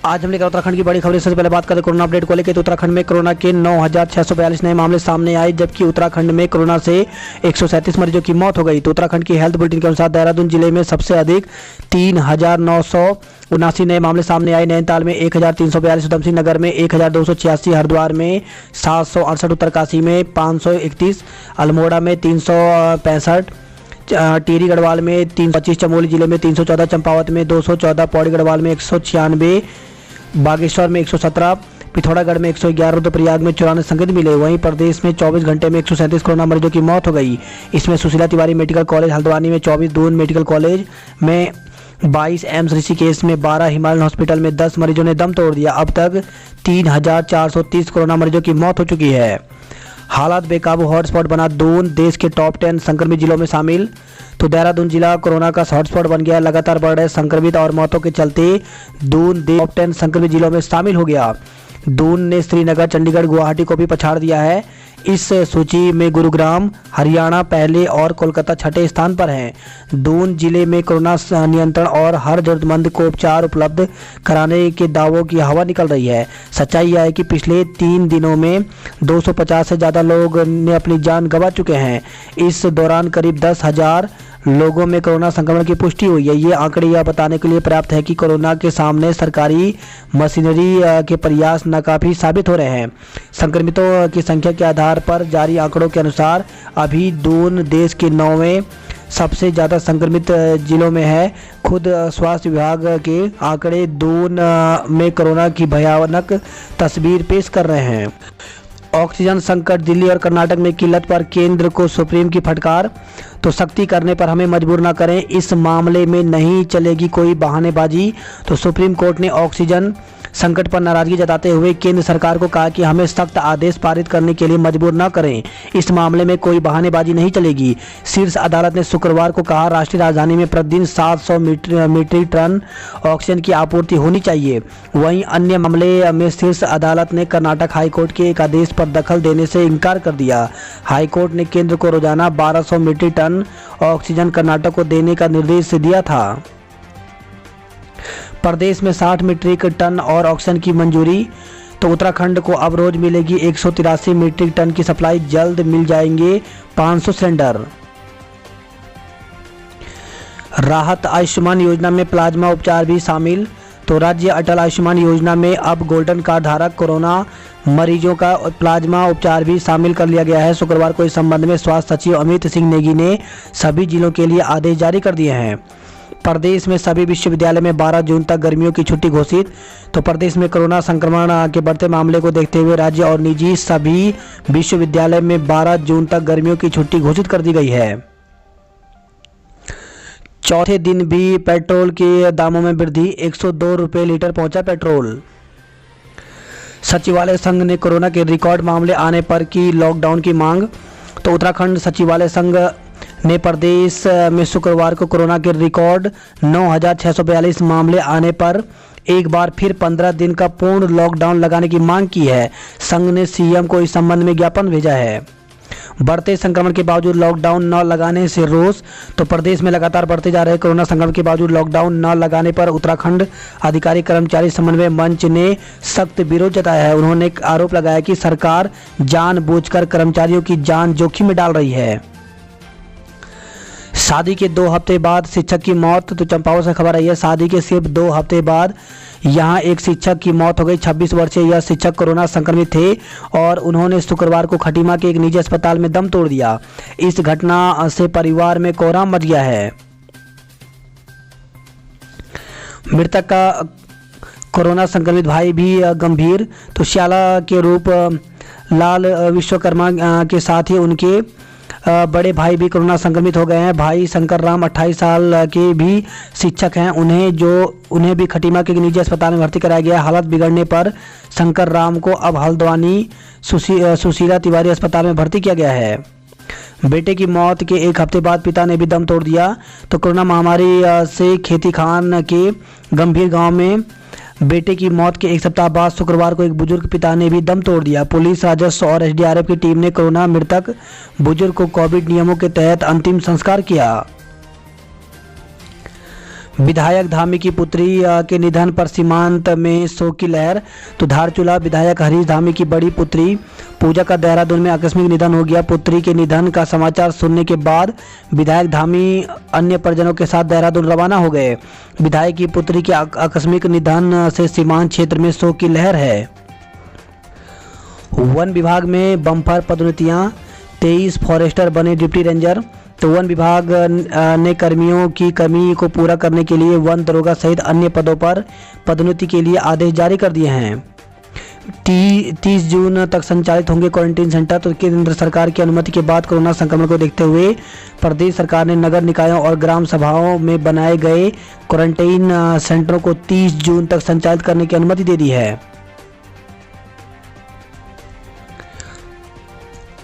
आज हम लेकर उत्तराखंड की बड़ी खबरें। सबसे पहले बात करें कोरोना अपडेट को लेकर, तो उत्तराखंड में कोरोना के 9,642 नए मामले सामने आए, जबकि उत्तराखंड में कोरोना से 137 मरीजों की मौत हो गई। तो उत्तराखंड की हेल्थ बुलेटिन के अनुसार देहरादून जिले में सबसे अधिक 3,979 नए मामले सामने आए। नैनीताल में 1,342, उधमसिंह नगर में 1,286, हरिद्वार में 768, उत्तरकाशी में 531, अल्मोड़ा में 365, टिहरी गढ़वाल में 325, चमोली जिले में 314, चंपावत में 214, पौड़ी गढ़वाल में 196, बागेश्वर में 117, पिथौरागढ़ में 111, रुद्रप्रयाग में 94 संक्रमित मिले। वहीं प्रदेश में 24 घंटे में 137 कोरोना मरीजों की मौत हो गई। इसमें सुशीला तिवारी मेडिकल कॉलेज हल्द्वानी में 24, दून मेडिकल कॉलेज में 22, एम्स ऋषिकेश में 12, हिमालयन हॉस्पिटल में 10 मरीजों ने दम तोड़ दिया। अब तक 3,430 कोरोना मरीजों की मौत हो चुकी है। हालात बेकाबू, हॉटस्पॉट बना दून, देश के टॉप 10 संक्रमित जिलों में शामिल। तो देहरादून जिला कोरोना का हॉटस्पॉट बन गया। लगातार बढ़ रहे संक्रमित और मौतों के चलते दून टॉप 10 संक्रमित जिलों में शामिल हो गया। दून ने श्रीनगर, चंडीगढ़, गुवाहाटी को भी पछाड़ दिया है। इस सूची में गुरुग्राम, हरियाणा पहले और कोलकाता छठे स्थान पर हैं। दून जिले में कोरोना नियंत्रण और हर जरूरतमंद को उपचार उपलब्ध कराने के दावों की हवा निकल रही है। सच्चाई यह है कि पिछले 3 दिनों में 250 से ज़्यादा लोग ने अपनी जान गंवा चुके हैं। इस दौरान करीब 10,000 लोगों में कोरोना संक्रमण की पुष्टि हुई है। ये आंकड़े यह बताने के लिए पर्याप्त है कि कोरोना के सामने सरकारी मशीनरी के प्रयास नाकाफी साबित हो रहे हैं। संक्रमितों की संख्या के आधार पर जारी आंकड़ों के अनुसार अभी दून देश के 9वें सबसे ज़्यादा संक्रमित जिलों में है। खुद स्वास्थ्य विभाग के आंकड़े दून में कोरोना की भयानक तस्वीर पेश कर रहे हैं। ऑक्सीजन संकट, दिल्ली और कर्नाटक में किल्लत पर केंद्र को सुप्रीम की फटकार। तो सख्ती करने पर हमें मजबूर ना करें, इस मामले में नहीं चलेगी कोई बहानेबाजी। तो सुप्रीम कोर्ट ने ऑक्सीजन संकट पर नाराजगी जताते हुए केंद्र सरकार को कहा कि हमें सख्त आदेश पारित करने के लिए मजबूर न करें, इस मामले में कोई बहानेबाजी नहीं चलेगी। शीर्ष अदालत ने शुक्रवार को कहा राष्ट्रीय राजधानी में प्रतिदिन 700 मीट्रिक टन ऑक्सीजन की आपूर्ति होनी चाहिए। वहीं अन्य मामले में शीर्ष अदालत ने कर्नाटक हाईकोर्ट के एक आदेश पर दखल देने से इनकार कर दिया। हाईकोर्ट ने केंद्र को रोजाना 1200 मीट्रिक टन ऑक्सीजन कर्नाटक को देने का निर्देश दिया था। प्रदेश में 60 मीट्रिक टन और ऑक्सीजन की मंजूरी। तो उत्तराखंड को अब रोज मिलेगी 183 मीट्रिक टन की सप्लाई, जल्द मिल जाएंगे 500 सिलेंडर। राहत आयुष्मान योजना में प्लाज्मा उपचार भी शामिल। तो राज्य अटल आयुष्मान योजना में अब गोल्डन कार्ड धारक कोरोना मरीजों का प्लाज्मा उपचार भी शामिल कर लिया गया है। शुक्रवार को इस संबंध में स्वास्थ्य सचिव अमित सिंह नेगी ने सभी जिलों के लिए आदेश जारी कर दिए हैं। प्रदेश में सभी विश्वविद्यालय में 12 जून तक गर्मियों की छुट्टी घोषित। तो प्रदेश में कोरोना संक्रमण के बढ़ते मामले को देखते हुए राज्य और निजी सभी विश्वविद्यालय में 12 जून तक गर्मियों की छुट्टी घोषित कर दी गई है। चौथे दिन भी पेट्रोल के दामों में वृद्धि, 102 रुपये लीटर पहुंचा पेट्रोल। सचिवालय संघ ने कोरोना के रिकॉर्ड मामले आने पर की लॉकडाउन की मांग। तो उत्तराखंड सचिवालय संघ ने प्रदेश में शुक्रवार को कोरोना के रिकॉर्ड 9,642 मामले आने पर एक बार फिर 15 दिन का पूर्ण लॉकडाउन लगाने की मांग की है। संघ ने सीएम को इस संबंध में ज्ञापन भेजा है। बढ़ते संक्रमण के बावजूद लॉकडाउन न लगाने से रोष। तो प्रदेश में लगातार बढ़ते जा रहे कोरोना संक्रमण के बावजूद लॉकडाउन न लगाने पर उत्तराखंड अधिकारी कर्मचारी समन्वय मंच ने सख्त विरोध जताया है। उन्होंने आरोप लगाया कि सरकार जानबूझकर कर्मचारियों की जान जोखिम में डाल रही है। शादी के 2 हफ्ते बाद शिक्षक की मौत। तो चंपावत से खबर आई है, शादी के सिर्फ 2 हफ्ते बाद यहां एक शिक्षक की मौत हो गई। 26 वर्षीय यह शिक्षक कोरोना संक्रमित थे और उन्होंने शुक्रवार को खटीमा के एक निजी अस्पताल में दम तोड़ दिया। इस घटना से परिवार में कोहराम मच गया है। मृतक का कोरोना संक्रमित भाई भी गंभीर। तो श्याला के रूप लाल विश्वकर्मा के साथ ही उनके बड़े भाई भी कोरोना संक्रमित हो गए हैं। भाई शंकर राम 28 साल के भी शिक्षक हैं। उन्हें भी खटीमा के निजी अस्पताल में भर्ती कराया गया। हालत बिगड़ने पर शंकर राम को अब हल्द्वानी सुशीला तिवारी अस्पताल में भर्ती किया गया है। बेटे की मौत के 1 हफ्ते बाद पिता ने भी दम तोड़ दिया। तो कोरोना महामारी से खेती खान के गंभीर गांव में बेटे की मौत के 1 सप्ताह बाद शुक्रवार को एक बुजुर्ग पिता ने भी दम तोड़ दिया। पुलिस, राजस्व और एसडीआरएफ की टीम ने कोरोना मृतक बुजुर्ग को कोविड नियमों के तहत अंतिम संस्कार किया। विधायक धामी की पुत्री के निधन पर सीमांत में शोक की लहर। तो धारचूला विधायक हरीश धामी की बड़ी पुत्री पूजा का देहरादून में आकस्मिक निधन हो गया। पुत्री के निधन का समाचार सुनने के बाद विधायक धामी अन्य परिजनों के साथ देहरादून रवाना हो गए। विधायक की पुत्री के आकस्मिक निधन से सीमांत क्षेत्र में शोक की लहर है। वन विभाग में बम्पर पदोन्नतियां, 23 फॉरेस्टर बने डिप्टी रेंजर। तो वन विभाग ने कर्मियों की कमी को पूरा करने के लिए वन दरोगा सहित अन्य पदों पर पदोन्नति के लिए आदेश जारी कर दिए हैं। 30 जून तक संचालित होंगे क्वारंटीन सेंटर। तो केंद्र सरकार की अनुमति के बाद कोरोना संक्रमण को देखते हुए प्रदेश सरकार ने नगर निकायों और ग्राम सभाओं में बनाए गए क्वारंटीन सेंटरों को 30 जून तक संचालित करने की अनुमति दे दी है।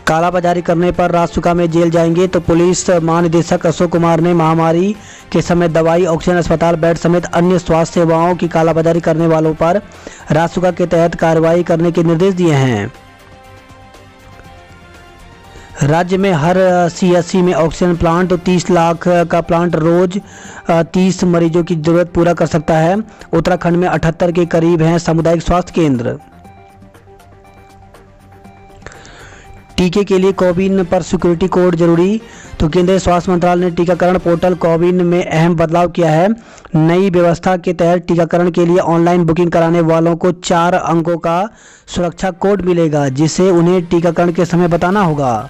कालाबाजारी करने पर रासुका में जेल जाएंगे। तो पुलिस महानिदेशक अशोक कुमार ने महामारी के समय दवाई, ऑक्सीजन, अस्पताल बेड समेत अन्य स्वास्थ्य सेवाओं की कालाबाजारी करने वालों पर रासुका के तहत कार्रवाई करने के निर्देश दिए हैं। राज्य में हर सीएचसी में ऑक्सीजन प्लांट। तो 30 लाख का प्लांट रोज 30 मरीजों की जरूरत पूरा कर सकता है। उत्तराखंड में 78 के करीब हैं सामुदायिक स्वास्थ्य केंद्र। टीके के लिए कोविन पर सिक्योरिटी कोड जरूरी। तो केंद्रीय स्वास्थ्य मंत्रालय ने टीकाकरण पोर्टल कोविन में अहम बदलाव किया है। नई व्यवस्था के तहत टीकाकरण के लिए ऑनलाइन बुकिंग कराने वालों को 4 अंकों का सुरक्षा कोड मिलेगा, जिसे उन्हें टीकाकरण के समय बताना होगा।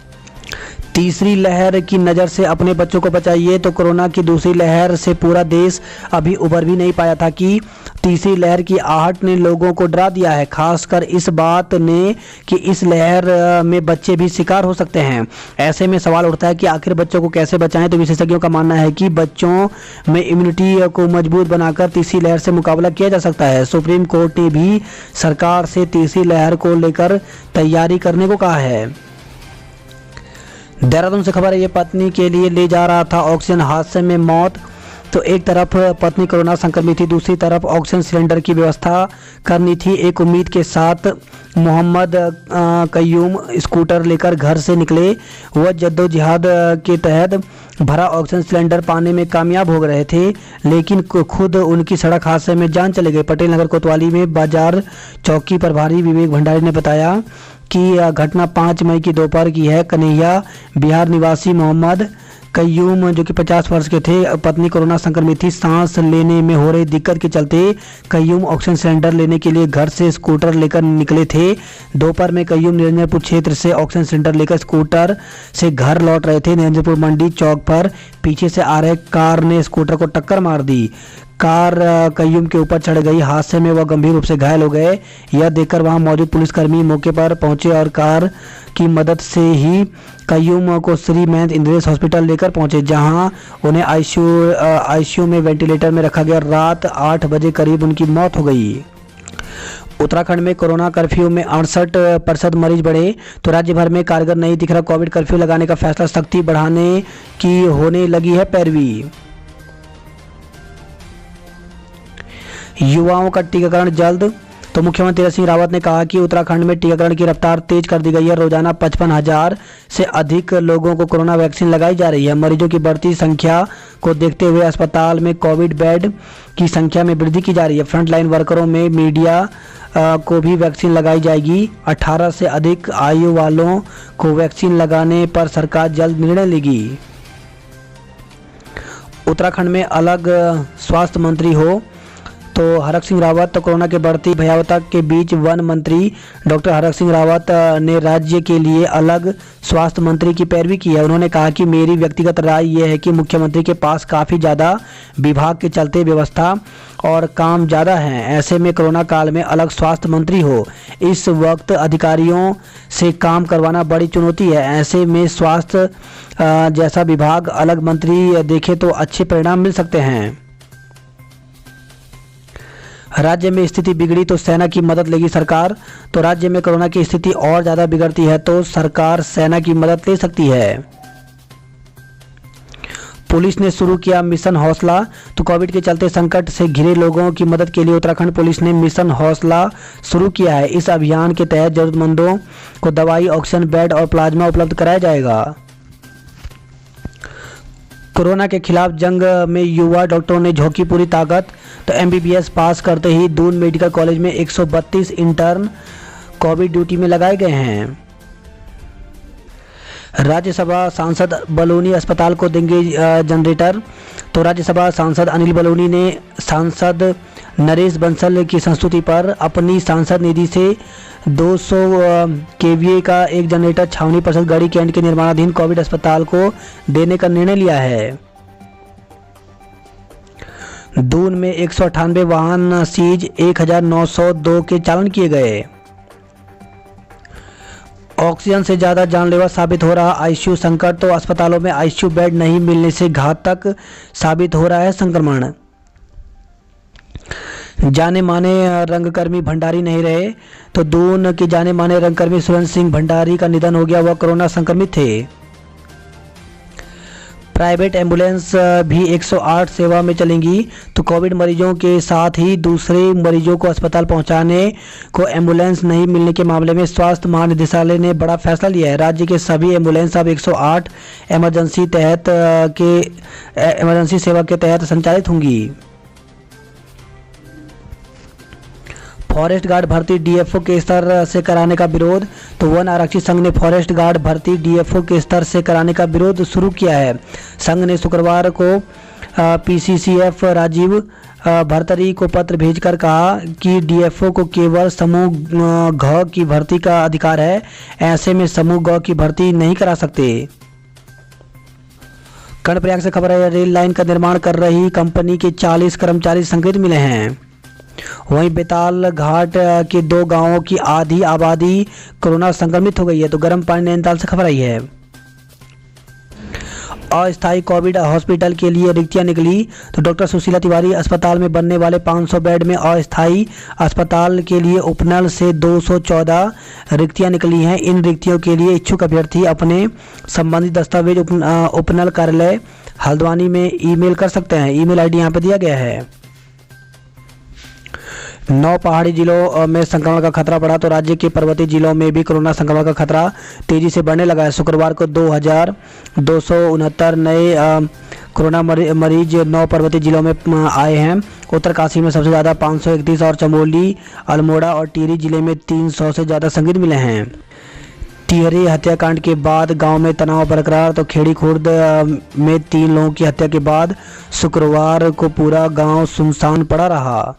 तीसरी लहर की नज़र से अपने बच्चों को बचाइए। तो कोरोना की दूसरी लहर से पूरा देश अभी उबर भी नहीं पाया था कि तीसरी लहर की आहट ने लोगों को डरा दिया है, खासकर इस बात ने कि इस लहर में बच्चे भी शिकार हो सकते हैं। ऐसे में सवाल उठता है कि आखिर बच्चों को कैसे बचाएं। तो विशेषज्ञों का मानना है कि बच्चों में इम्यूनिटी को मजबूत बनाकर तीसरी लहर से मुकाबला किया जा सकता है। सुप्रीम कोर्ट ने भी सरकार से तीसरी लहर को लेकर तैयारी करने को कहा है। देहरादून से खबर है, ये पत्नी के लिए ले जा रहा था ऑक्सीजन, हादसे में मौत। तो एक तरफ पत्नी कोरोना संक्रमित थी, दूसरी तरफ ऑक्सीजन सिलेंडर की व्यवस्था करनी थी। एक उम्मीद के साथ मोहम्मद कयूम स्कूटर लेकर घर से निकले। वह जद्दोजहद के तहत भरा ऑक्सीजन सिलेंडर पाने में कामयाब हो रहे थे, लेकिन खुद उनकी सड़क हादसे में जान चले गई। पटेल नगर कोतवाली में बाजार चौकी प्रभारी विवेक भंडारी ने बताया कि घटना 5 मई की दोपहर की है। कन्हैया बिहार निवासी मोहम्मद कयूम जो कि 50 वर्ष के थे, पत्नी कोरोना संक्रमित थी। सांस लेने में हो रही दिक्कत के चलते कयूम ऑक्सीजन सिलेंडर लेने के लिए घर से स्कूटर लेकर निकले थे। दोपहर में कयूम निरंजनपुर क्षेत्र से ऑक्सीजन सिलेंडर लेकर स्कूटर से घर लौट रहे थे। निरंजनपुर मंडी चौक पर पीछे से आ रहे कार ने स्कूटर को टक्कर मार दी। कार कयूम के ऊपर चढ़ गई। हादसे में वह गंभीर रूप से घायल हो गए। यह देखकर वहां मौजूद पुलिसकर्मी मौके पर पहुंचे और कार की मदद से ही कयूम को श्री महेंद्र इंद्रेश हॉस्पिटल लेकर पहुंचे, जहां उन्हें आईसीयू में वेंटिलेटर में रखा गया। रात 8 बजे करीब उनकी मौत हो गई। उत्तराखंड में कोरोना कर्फ्यू में 68% मरीज बढ़े। तो राज्य भर में कारगर नहीं दिख रहा कोविड कर्फ्यू लगाने का फैसला, सख्ती बढ़ाने की होने लगी है पैरवी। युवाओं का टीकाकरण जल्द। तो मुख्यमंत्री तीरथ सिंह रावत ने कहा कि उत्तराखंड में टीकाकरण की रफ्तार तेज कर दी गई है। रोजाना 55,000 से अधिक लोगों को कोरोना वैक्सीन लगाई जा रही है। मरीजों की बढ़ती संख्या को देखते हुए अस्पताल में कोविड बेड की संख्या में वृद्धि की जा रही है। फ्रंटलाइन वर्करों में मीडिया को भी वैक्सीन लगाई जाएगी। 18 से अधिक आयु वालों को वैक्सीन लगाने पर सरकार जल्द निर्णय लेगी। उत्तराखंड में अलग स्वास्थ्य मंत्री हो। तो हरक सिंह रावत। तो कोरोना के बढ़ती भयावता के बीच वन मंत्री डॉक्टर हरक सिंह रावत ने राज्य के लिए अलग स्वास्थ्य मंत्री की पैरवी की है। उन्होंने कहा कि मेरी व्यक्तिगत राय यह है कि मुख्यमंत्री के पास काफ़ी ज़्यादा विभाग के चलते व्यवस्था और काम ज़्यादा है। ऐसे में कोरोना काल में अलग स्वास्थ्य मंत्री हो, इस वक्त अधिकारियों से काम करवाना बड़ी चुनौती है। ऐसे में स्वास्थ्य जैसा विभाग अलग मंत्री देखे तो अच्छे परिणाम मिल सकते हैं। राज्य में स्थिति बिगड़ी तो सेना की मदद लेगी सरकार। तो राज्य में कोरोना की स्थिति और ज़्यादा बिगड़ती है तो सरकार सेना की मदद ले सकती है। पुलिस ने शुरू किया मिशन हौसला। तो कोविड के चलते संकट से घिरे लोगों की मदद के लिए उत्तराखंड पुलिस ने मिशन हौसला शुरू किया है। इस अभियान के तहत जरूरतमंदों को दवाई, ऑक्सीजन बेड और प्लाज्मा उपलब्ध कराया जाएगा। कोरोना के खिलाफ जंग में युवा डॉक्टरों ने झोंकी पूरी ताकत। तो एमबीबीएस पास करते ही दून मेडिकल कॉलेज में 132 इंटर्न कोविड ड्यूटी में लगाए गए हैं। राज्यसभा सांसद बलूनी अस्पताल को देंगे जनरेटर। तो राज्यसभा सांसद अनिल बलूनी ने सांसद नरेश बंसल की संस्तुति पर अपनी सांसद निधि से 200 केवीए का एक जनरेटर छावनी परिषद गढ़ी कैंट के निर्माणाधीन कोविड अस्पताल को देने का निर्णय लिया है। दून में 198 वाहन सीज, 1902 के चालान किए गए। ऑक्सीजन से ज़्यादा जानलेवा साबित हो रहा आईसीयू संकट। तो अस्पतालों में आईसीयू बेड नहीं मिलने से घातक साबित हो रहा है संक्रमण। जाने माने रंगकर्मी भंडारी नहीं रहे। तो दून के जाने माने रंगकर्मी सुरेंद्र सिंह भंडारी का निधन हो गया। वह कोरोना संक्रमित थे। प्राइवेट एम्बुलेंस भी 108 सेवा में चलेंगी। तो कोविड मरीजों के साथ ही दूसरे मरीजों को अस्पताल पहुंचाने को एम्बुलेंस नहीं मिलने के मामले में स्वास्थ्य महानिदेशालय ने बड़ा फैसला लिया है। राज्य के सभी एम्बुलेंस अब 108 इमरजेंसी सेवा के तहत संचालित होंगी। फॉरेस्ट गार्ड भर्ती डीएफओ के स्तर से कराने का विरोध। तो वन आरक्षी संघ ने फॉरेस्ट गार्ड भर्ती डीएफओ के स्तर से कराने का विरोध शुरू किया है। संघ ने शुक्रवार को पीसीसीएफ राजीव भरतरी को पत्र भेजकर कहा कि डीएफओ को केवल समूह घ की भर्ती का अधिकार है। ऐसे में समूह ग की भर्ती नहीं करा सकते। कर्णप्रयाग से खबर है, रेल लाइन का निर्माण कर रही कंपनी के 40 कर्मचारी संक्रमित मिले हैं। वहीं बेताल घाट के 2 गांवों की आधी आबादी कोरोना संक्रमित हो गई है। तो गर्म पानी नैनीताल से खबर आई है। अस्थायी कोविड हॉस्पिटल के लिए रिक्तियां निकली। तो डॉक्टर सुशीला तिवारी अस्पताल में बनने वाले 500 बेड में अस्थायी अस्पताल के लिए उपनल से 214 रिक्तियां निकली हैं। इन रिक्तियों के लिए इच्छुक अभ्यर्थी अपने संबंधित दस्तावेज उपनल कार्यालय हल्द्वानी में ईमेल कर सकते हैं। ईमेल आईडी यहाँ पे दिया गया है। 9 पहाड़ी जिलों में संक्रमण का खतरा बढ़ा। तो राज्य के पर्वतीय जिलों में भी कोरोना संक्रमण का खतरा तेजी से बढ़ने लगा है। शुक्रवार को 2269 नए कोरोना मरीज 9 पर्वतीय जिलों में आए हैं। उत्तरकाशी में सबसे ज़्यादा 531 और चमोली, अल्मोड़ा और टिहरी जिले में 300 से ज़्यादा संक्रमित मिले हैं। टिहरी हत्याकांड के बाद गांव में तनाव बरकरार। तो खेड़ी खुर्द में 3 लोगों की हत्या के बाद शुक्रवार को पूरा गाँव सुनसान पड़ा रहा।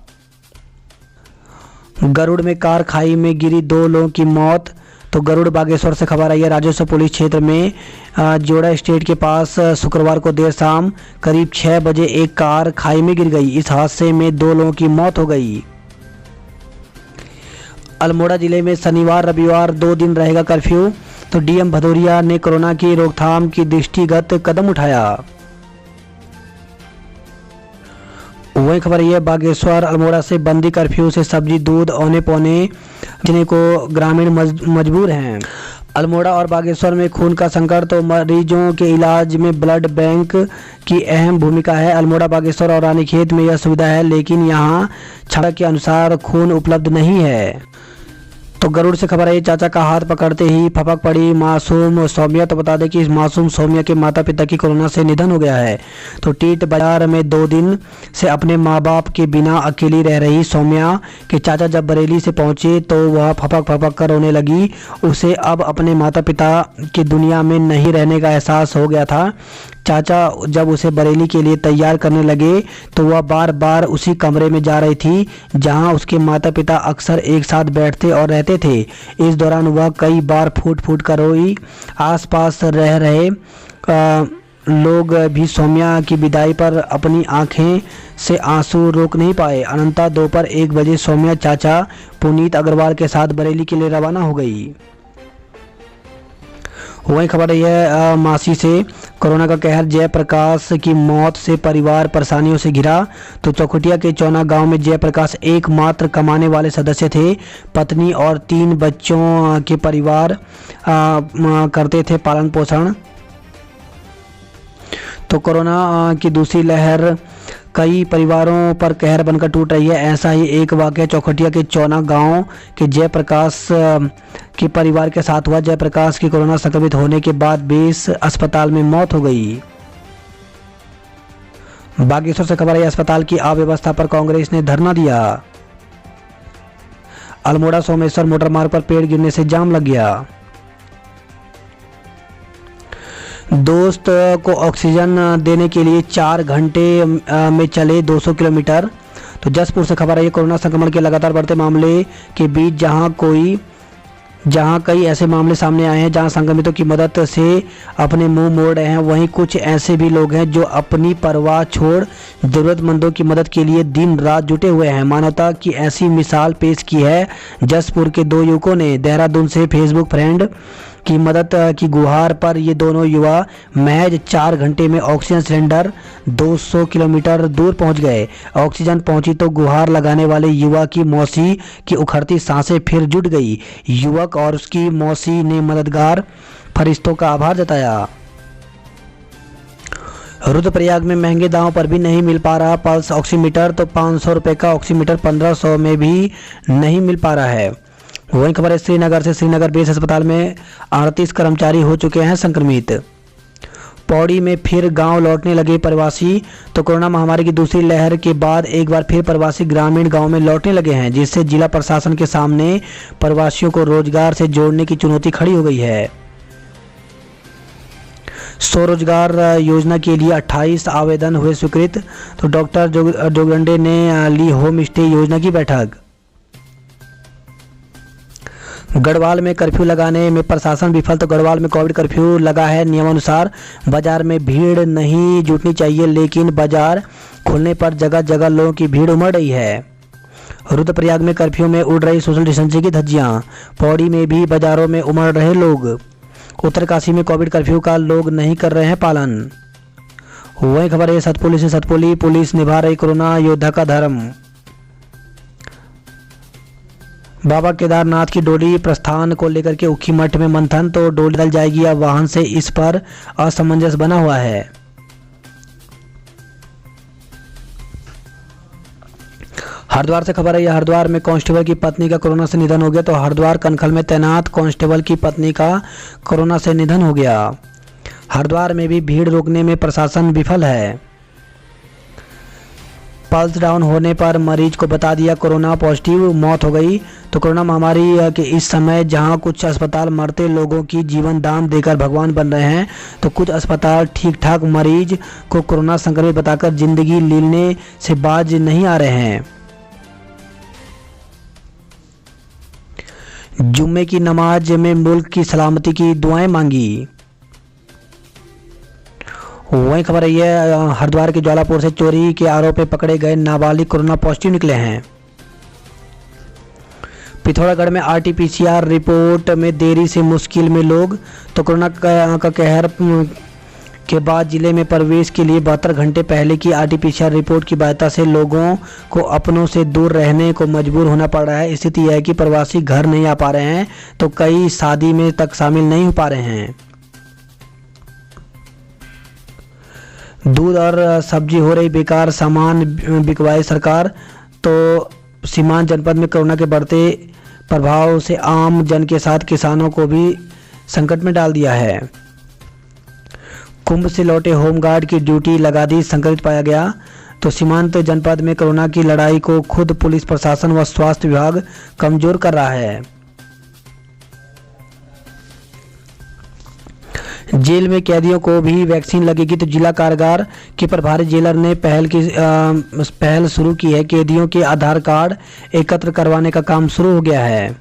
गरुड़ में कार खाई में गिरी 2 लोगों की मौत। तो गरुड़ बागेश्वर से खबर आई है। राजस्व पुलिस क्षेत्र में जोड़ा स्टेट के पास शुक्रवार को देर शाम करीब 6 बजे एक कार खाई में गिर गई। इस हादसे में 2 लोगों की मौत हो गई। अल्मोड़ा जिले में शनिवार रविवार 2 दिन रहेगा कर्फ्यू। तो डीएम भदौरिया ने कोरोना की रोकथाम की दृष्टिगत कदम उठाया। वही खबर यह बागेश्वर अल्मोड़ा से बंदी कर्फ्यू से सब्जी दूध औने पौने जिन्हें को ग्रामीण मजबूर हैं। अल्मोड़ा और बागेश्वर में खून का संकट। तो मरीजों के इलाज में ब्लड बैंक की अहम भूमिका है। अल्मोड़ा, बागेश्वर और रानीखेत में यह सुविधा है, लेकिन यहाँ क्षमता के अनुसार खून उपलब्ध नहीं है। तो गरुड़ से खबर है, चाचा का हाथ पकड़ते ही फपक पड़ी मासूम सौम्या। तो बता दें कि इस मासूम सौम्या के माता पिता की कोरोना से निधन हो गया है। तो टीट बाजार में 2 दिन से अपने माँ बाप के बिना अकेली रह रही सौम्या के चाचा जब बरेली से पहुंचे तो वह फपक कर रोने लगी। उसे अब अपने माता पिता की दुनिया में नहीं रहने का एहसास हो गया था। चाचा जब उसे बरेली के लिए तैयार करने लगे तो वह बार बार उसी कमरे में जा रही थी जहां उसके माता पिता अक्सर एक साथ बैठते और रहते थे। इस दौरान वह कई बार फूट कर रोई। आसपास रह रहे लोग भी सौम्या की विदाई पर अपनी आंखें से आंसू रोक नहीं पाए। अनंता दोपहर 1 बजे सौम्या चाचा पुनीत अग्रवाल के साथ बरेली के लिए रवाना हो गई। वही खबर है मासी से, कोरोना का कहर, जयप्रकाश की मौत से परिवार परेशानियों से घिरा। तो चौखुटिया के चौना गांव में जयप्रकाश एकमात्र कमाने वाले सदस्य थे। पत्नी और 3 बच्चों के परिवार करते थे पालन पोषण। तो कोरोना की दूसरी लहर कई परिवारों पर कहर बनकर टूट रही है। ऐसा ही एक वाकया चौखटिया के चौना गांव के जयप्रकाश के परिवार के साथ हुआ। जयप्रकाश की कोरोना संक्रमित होने के बाद बेस अस्पताल में मौत हो गई। बागेश्वर से खबर है, अस्पताल की अव्यवस्था पर कांग्रेस ने धरना दिया। अल्मोड़ा सोमेश्वर मोटर मार्ग पर पेड़ गिरने से जाम लग गया। दोस्त को ऑक्सीजन देने के लिए 4 घंटे में चले 200 किलोमीटर। तो जसपुर से खबर है, कोरोना संक्रमण के लगातार बढ़ते मामले के बीच जहां कई ऐसे मामले सामने आए हैं जहां संक्रमितों की मदद से अपने मुंह मोड़ रहे हैं, वहीं कुछ ऐसे भी लोग हैं जो अपनी परवाह छोड़ जरूरतमंदों की मदद के लिए दिन रात जुटे हुए हैं। मानवता की ऐसी मिसाल पेश की है जसपुर के 2 युवकों ने। देहरादून से फेसबुक फ्रेंड की मदद की गुहार पर ये दोनों युवा महज 4 घंटे में ऑक्सीजन सिलेंडर 200 किलोमीटर दूर पहुंच गए। ऑक्सीजन पहुंची तो गुहार लगाने वाले युवा की मौसी की उखड़ती सांसें फिर जुट गई। युवक और उसकी मौसी ने मददगार फरिश्तों का आभार जताया। रुद्रप्रयाग में महंगे दामों पर भी नहीं मिल पा रहा पल्स ऑक्सीमीटर। तो 500 रुपये का ऑक्सीमीटर 1500 में भी नहीं मिल पा रहा है। वहीं खबर है श्रीनगर से, श्रीनगर बेस अस्पताल में 38 कर्मचारी हो चुके हैं संक्रमित। पौड़ी में फिर गांव लौटने लगे प्रवासी। तो कोरोना महामारी की दूसरी लहर के बाद एक बार फिर प्रवासी ग्रामीण गांव में लौटने लगे हैं, जिससे जिला प्रशासन के सामने प्रवासियों को रोजगार से जोड़ने की चुनौती खड़ी हो गई है। स्वरोजगार योजना के लिए 28 आवेदन हुए स्वीकृत। तो डॉक्टर जोगंडे ने ली होम स्टे योजना की बैठक। गढ़वाल में कर्फ्यू लगाने में प्रशासन विफल। तो गढ़वाल में कोविड कर्फ्यू लगा है नियमानुसार। बाजार में भीड़ नहीं जुटनी चाहिए, लेकिन बाजार खुलने पर जगह जगह लोगों की भीड़ उमड़ रही है। रुद्रप्रयाग में कर्फ्यू में उड़ रही सोशल डिस्टेंसिंग की धज्जियां। पौड़ी में भी बाजारों में उमड़ रहे लोग। उत्तरकाशी में कोविड कर्फ्यू का लोग नहीं कर रहे हैं पालन। वही खबर है सतपुली से, सतपुली पुलिस निभा रही कोरोना योद्धा का धर्म। बाबा केदारनाथ की डोली प्रस्थान को लेकर के उखी मठ में मंथन। तो डोली बदल जाएगी या वाहन से, इस पर असमंजस बना हुआ है। हरिद्वार से खबर है, यह हरिद्वार में कांस्टेबल की पत्नी का कोरोना से निधन हो गया। तो हरिद्वार कनखल में तैनात कांस्टेबल की पत्नी का कोरोना से निधन हो गया। हरिद्वार में भी भीड़ रोकने में प्रशासन विफल है। पल्स डाउन होने पर मरीज को बता दिया कोरोना पॉजिटिव, मौत हो गई। तो कोरोना महामारी के इस समय जहां कुछ अस्पताल मरते लोगों की जीवन दान देकर भगवान बन रहे हैं, तो कुछ अस्पताल ठीक ठाक मरीज को कोरोना संक्रमित बताकर जिंदगी लीलने से बाज नहीं आ रहे हैं। जुम्मे की नमाज में मुल्क की सलामती की दुआएं मांगी। वही खबर है, हरिद्वार के ज्वालापुर से चोरी के आरोप में पकड़े गए नाबालिग कोरोना पॉजिटिव निकले हैं। पिथौरागढ़ में आरटीपीसीआर रिपोर्ट में देरी से मुश्किल में लोग। तो कोरोना का कहर के बाद जिले में प्रवेश के लिए 72 घंटे पहले की आरटीपीसीआर रिपोर्ट की वजह से लोगों को अपनों से दूर रहने को मजबूर होना पड़ रहा है। स्थिति यह है कि प्रवासी घर नहीं आ पा रहे हैं, तो कई शादी में तक शामिल नहीं हो पा रहे हैं। दूध और सब्जी हो रही बेकार, सामान बिकवाए सरकार। तो सीमांत जनपद में कोरोना के बढ़ते प्रभाव से आम जन के साथ किसानों को भी संकट में डाल दिया है। कुंभ से लौटे होमगार्ड की ड्यूटी लगा दी, संक्रमित पाया गया। तो सीमांत जनपद में कोरोना की लड़ाई को खुद पुलिस प्रशासन व स्वास्थ्य विभाग कमजोर कर रहा है। जेल में कैदियों को भी वैक्सीन लगेगी। तो जिला कारागार के प्रभारी जेलर ने पहल शुरू की है। कैदियों के आधार कार्ड एकत्र करवाने का काम शुरू हो गया है।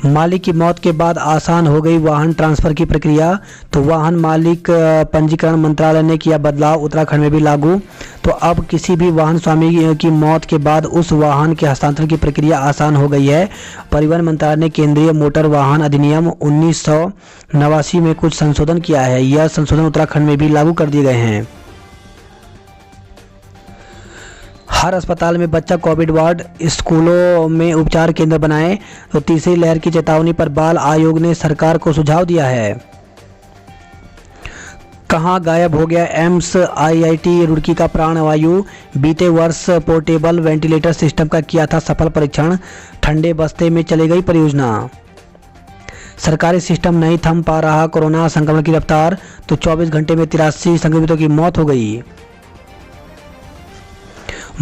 मालिक की मौत के बाद आसान हो गई वाहन ट्रांसफर की प्रक्रिया। तो वाहन मालिक पंजीकरण मंत्रालय ने किया बदलाव, उत्तराखंड में भी लागू। तो अब किसी भी वाहन स्वामी की मौत के बाद उस वाहन के हस्तांतरण की प्रक्रिया आसान हो गई है। परिवहन मंत्रालय ने केंद्रीय मोटर वाहन अधिनियम 1989 में कुछ संशोधन किया है। यह संशोधन उत्तराखंड में भी लागू कर दिए गए हैं। हर अस्पताल में बच्चा कोविड वार्ड, स्कूलों में उपचार केंद्र बनाएं। तो तीसरी लहर की चेतावनी पर बाल आयोग ने सरकार को सुझाव दिया है। कहां गायब हो गया एम्स आईआईटी रुड़की का प्राणवायु। बीते वर्ष पोर्टेबल वेंटिलेटर सिस्टम का किया था सफल परीक्षण, ठंडे बस्ते में चली गई परियोजना। सरकारी सिस्टम नहीं थम पा रहा कोरोना संक्रमण की रफ्तार, तो 24 घंटे में 83 संक्रमितों की मौत हो गई।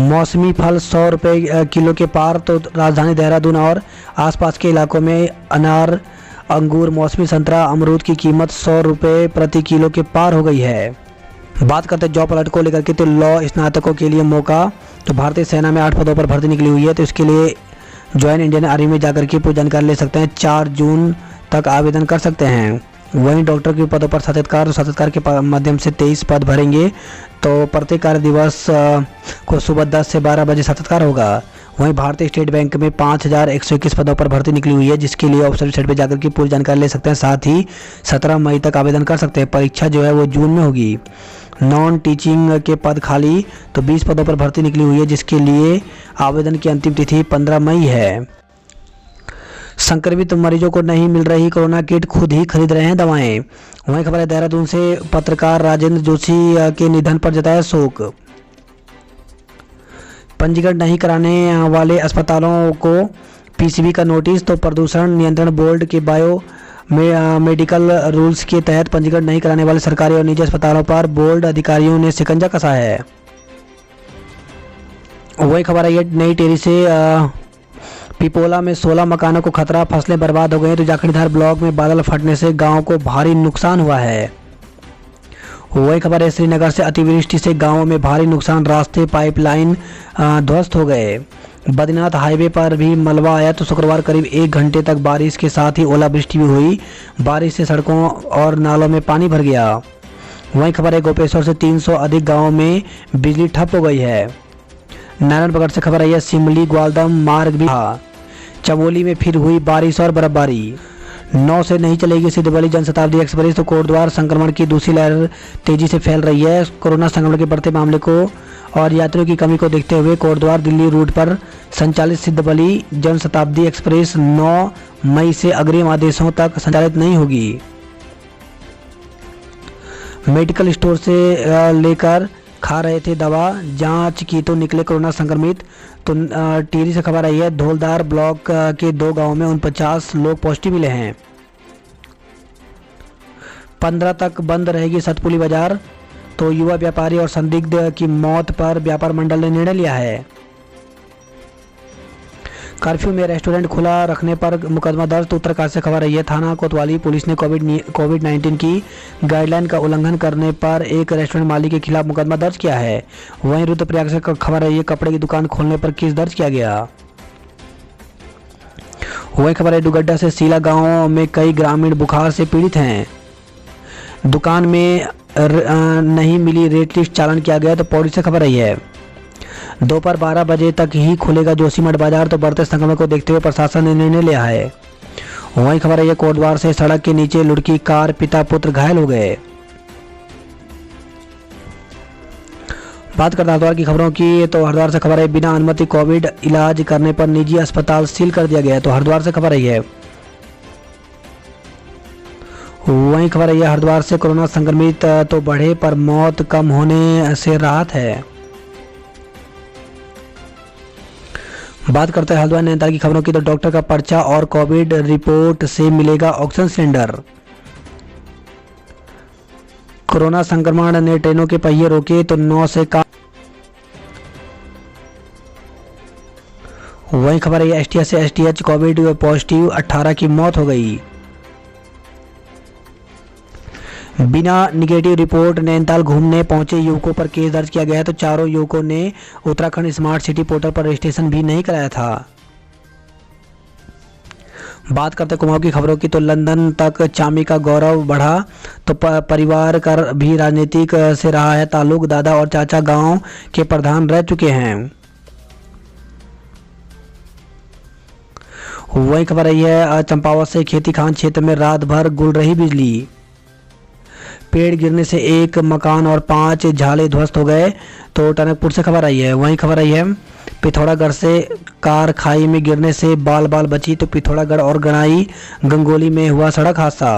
मौसमी फल 100 रुपये किलो के पार, तो राजधानी देहरादून और आसपास के इलाकों में अनार, अंगूर, मौसमी संतरा, अमरूद की कीमत 100 रुपये प्रति किलो के पार हो गई है। बात करते हैं जॉब अलर्ट को लेकर के, तो लॉ स्नातकों के लिए मौका। तो भारतीय सेना में 8 पदों पर भर्ती निकली हुई है, तो इसके लिए ज्वाइन इंडियन आर्मी में जाकर के पूरी जानकारी ले सकते हैं। 4 जून तक आवेदन कर सकते हैं। वहीं डॉक्टर के पदों पर साक्षात्कार के माध्यम से 23 पद भरेंगे, तो प्रत्येक कार्य दिवस को सुबह 10 से 12 बजे साक्षात्कार होगा। वहीं भारतीय स्टेट बैंक में 5121 पदों पर भर्ती निकली हुई है, जिसके लिए ऑफिशियल वेबसाइट पर जाकर के पूरी जानकारी ले सकते हैं। साथ ही 17 मई तक आवेदन कर सकते हैं। परीक्षा जो है वो जून में होगी। नॉन टीचिंग के पद खाली, तो 20 पदों पर भर्ती निकली हुई है, जिसके लिए आवेदन की अंतिम तिथि 15 मई है। संक्रमित मरीजों को नहीं मिल रही कोरोना किट, खुद ही खरीद रहे हैं दवाएं। वहीं खबर है देहरादून से, पत्रकार राजेंद्र जोशी के निधन पर जताया शोक। पंजीकरण नहीं कराने वाले अस्पतालों को पीसीबी का नोटिस, तो प्रदूषण नियंत्रण बोर्ड के बायो मेडिकल रूल्स के तहत पंजीकरण नहीं कराने वाले सरकारी और निजी अस्पतालों पर बोर्ड अधिकारियों ने शिकंजा कसा है। वही खबर है ये नई टेरी से, पिपोला में 16 मकानों को खतरा, फसलें बर्बाद हो गई। तो जाखड़ीधार ब्लॉक में बादल फटने से गांव को भारी नुकसान हुआ है। वही खबर है श्रीनगर से, अतिवृष्टि से गांवों में भारी नुकसान, रास्ते पाइपलाइन ध्वस्त हो गए। बद्रीनाथ हाईवे पर भी मलबा आया, तो शुक्रवार करीब 1 घंटे तक बारिश के साथ ही ओलावृष्टि भी हुई। बारिश से सड़कों और नालों में पानी भर गया। वहीं खबर है गोपेश्वर से 300 अधिक गाँवों में बिजली ठप हो गई है। नारायणगढ़ से खबर आई है, सिमली ग्वालदम मार्ग भी। चमोली में फिर हुई बारिश और बर्फबारी। 9 से नहीं चलेगी सिद्धबली जनशताब्दी एक्सप्रेस, तो कोटद्वार संक्रमण की दूसरी लहर तेजी से फैल रही है। कोरोना संक्रमण के बढ़ते मामले को और यात्रियों की कमी को देखते हुए कोटद्वार दिल्ली रूट पर संचालित सिद्धबली जनशताब्दी एक्सप्रेस 9 मई से अग्रिम आदेशों तक संचालित नहीं होगी। मेडिकल स्टोर से लेकर खा रहे थे दवा, जांच की तो निकले कोरोना संक्रमित। तो टिहरी से खबर आई है, धौलदार ब्लॉक के 2 गांवों में 49 लोग पॉजिटिव मिले हैं। 15 तक बंद रहेगी सतपुली बाजार, तो युवा व्यापारी और संदिग्ध की मौत पर व्यापार मंडल ने निर्णय लिया है। कर्फ्यू में रेस्टोरेंट खुला रखने पर मुकदमा दर्ज, तो उत्तरकाशी से खबर आई है, थाना कोतवाली पुलिस ने कोविड-19 की गाइडलाइन का उल्लंघन करने पर एक रेस्टोरेंट मालिक के खिलाफ मुकदमा दर्ज किया है। वहीं रुद्रप्रयाग से खबर आई है, कपड़े की दुकान खोलने पर केस दर्ज किया गया। वहीं खबर है डुगड्डा से, सीला गांव में कई ग्रामीण बुखार से पीड़ित हैं। दुकान में नहीं मिली रेट लिस्ट, चालान किया गया। तो पौड़ी से खबर आई है, दोपहर 12 बजे तक ही खुलेगा जोशीमठ बाजार, तो बढ़ते संक्रमण को देखते हुए प्रशासन ने निर्णय लिया है। वहीं खबर है कोटद्वार से, सड़क के नीचे लुढ़की कार, पिता पुत्र घायल हो गए। बात करते हैं हरिद्वार की खबरों की, तो हरिद्वार से खबर है, बिना अनुमति कोविड इलाज करने पर निजी अस्पताल सील कर दिया गया। तो हरिद्वार से खबर है। वहीं खबर है हरिद्वार से, कोरोना संक्रमित तो बढ़े पर मौत कम होने से राहत है। बात करते हैं हल्द्वानी नैनीताल की खबरों की, तो डॉक्टर का पर्चा और कोविड रिपोर्ट से मिलेगा ऑक्सीजन सिलेंडर। कोरोना संक्रमण ने ट्रेनों के पहिए रोके, तो 9 से वहीं खबर है एसटीएच से एसटीएच कोविड पॉजिटिव 18 की मौत हो गई। बिना निगेटिव रिपोर्ट नैनीताल घूमने पहुंचे युवकों पर केस दर्ज किया गया है। तो चारों युवकों ने उत्तराखंड स्मार्ट सिटी पोर्टल पर रजिस्ट्रेशन भी नहीं कराया था। बात करते कुमाऊं की खबरों की, तो लंदन तक चामी का गौरव बढ़ा, तो परिवार का भी राजनीतिक से रहा है ताल्लुक। दादा और चाचा गांव के प्रधान रह चुके हैं। वही खबर आई है चंपावत से, खेती खान क्षेत्र में रात भर गुल रही बिजली। पेड़ गिरने से एक मकान और 5 झाले ध्वस्त हो गए। तो टनकपुर से खबर आई है। वहीं खबर आई है पिथौरागढ़ से, कार खाई में गिरने से बाल बाल बची। तो पिथौरागढ़ और गणाई गंगोली में हुआ सड़क हादसा।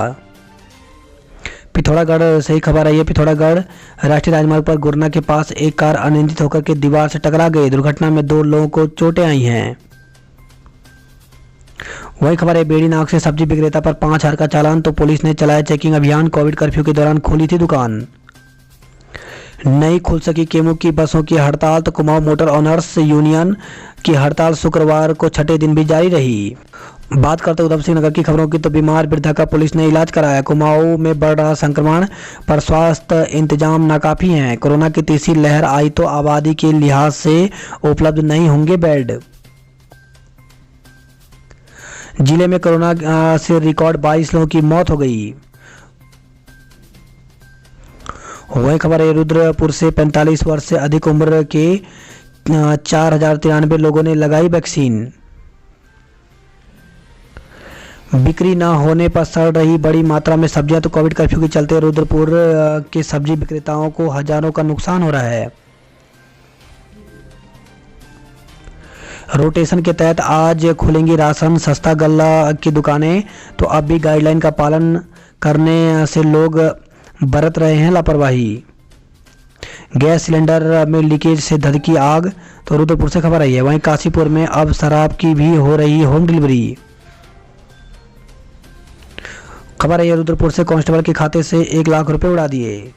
पिथौरागढ़ से ही खबर आई है, पिथौरागढ़ राष्ट्रीय राजमार्ग पर गुरना के पास एक कार अनियंत्रित होकर के दीवार से टकरा गई। दुर्घटना में 2 लोगों को चोटें आई हैं। वही खबर है, बेड़ी नाक से सब्जी विक्रेता पर 5,000 का चालान, तो पुलिस ने चलाया चेकिंग अभियान। कोविड कर्फ्यू के दौरान खोली थी दुकान। नहीं खुल सकी केमू की बसों की हड़ताल, तो कुमाऊं मोटर ओनर्स यूनियन की हड़ताल शुक्रवार को छठे दिन भी जारी रही। बात करते उधम सिंह नगर की खबरों की, तो बीमार वृद्धा का पुलिस ने इलाज कराया। कुमाऊं में बढ़ रहा संक्रमण पर स्वास्थ्य इंतजाम नाकाफी हैं। कोरोना की तीसरी लहर आई तो आबादी के लिहाज से उपलब्ध नहीं होंगे बेड। जिले में कोरोना से रिकॉर्ड 22 लोगों की मौत हो गई। वही खबर है, रुद्रपुर से 45 वर्ष से अधिक उम्र के 4,093 लोगों ने लगाई वैक्सीन। बिक्री न होने पर सड़ रही बड़ी मात्रा में सब्जियां, तो कोविड कर्फ्यू के चलते रुद्रपुर के सब्जी विक्रेताओं को हजारों का नुकसान हो रहा है। रोटेशन के तहत आज खुलेंगी राशन सस्ता गल्ला की दुकानें, तो अब भी गाइडलाइन का पालन करने से लोग बरत रहे हैं लापरवाही। गैस सिलेंडर में लीकेज से धधकी आग, तो रुद्रपुर से खबर आई है। वहीं काशीपुर में अब शराब की भी हो रही होम डिलीवरी। खबर है, रुद्रपुर से कांस्टेबल के खाते से 1 लाख रुपए उड़ा दिए।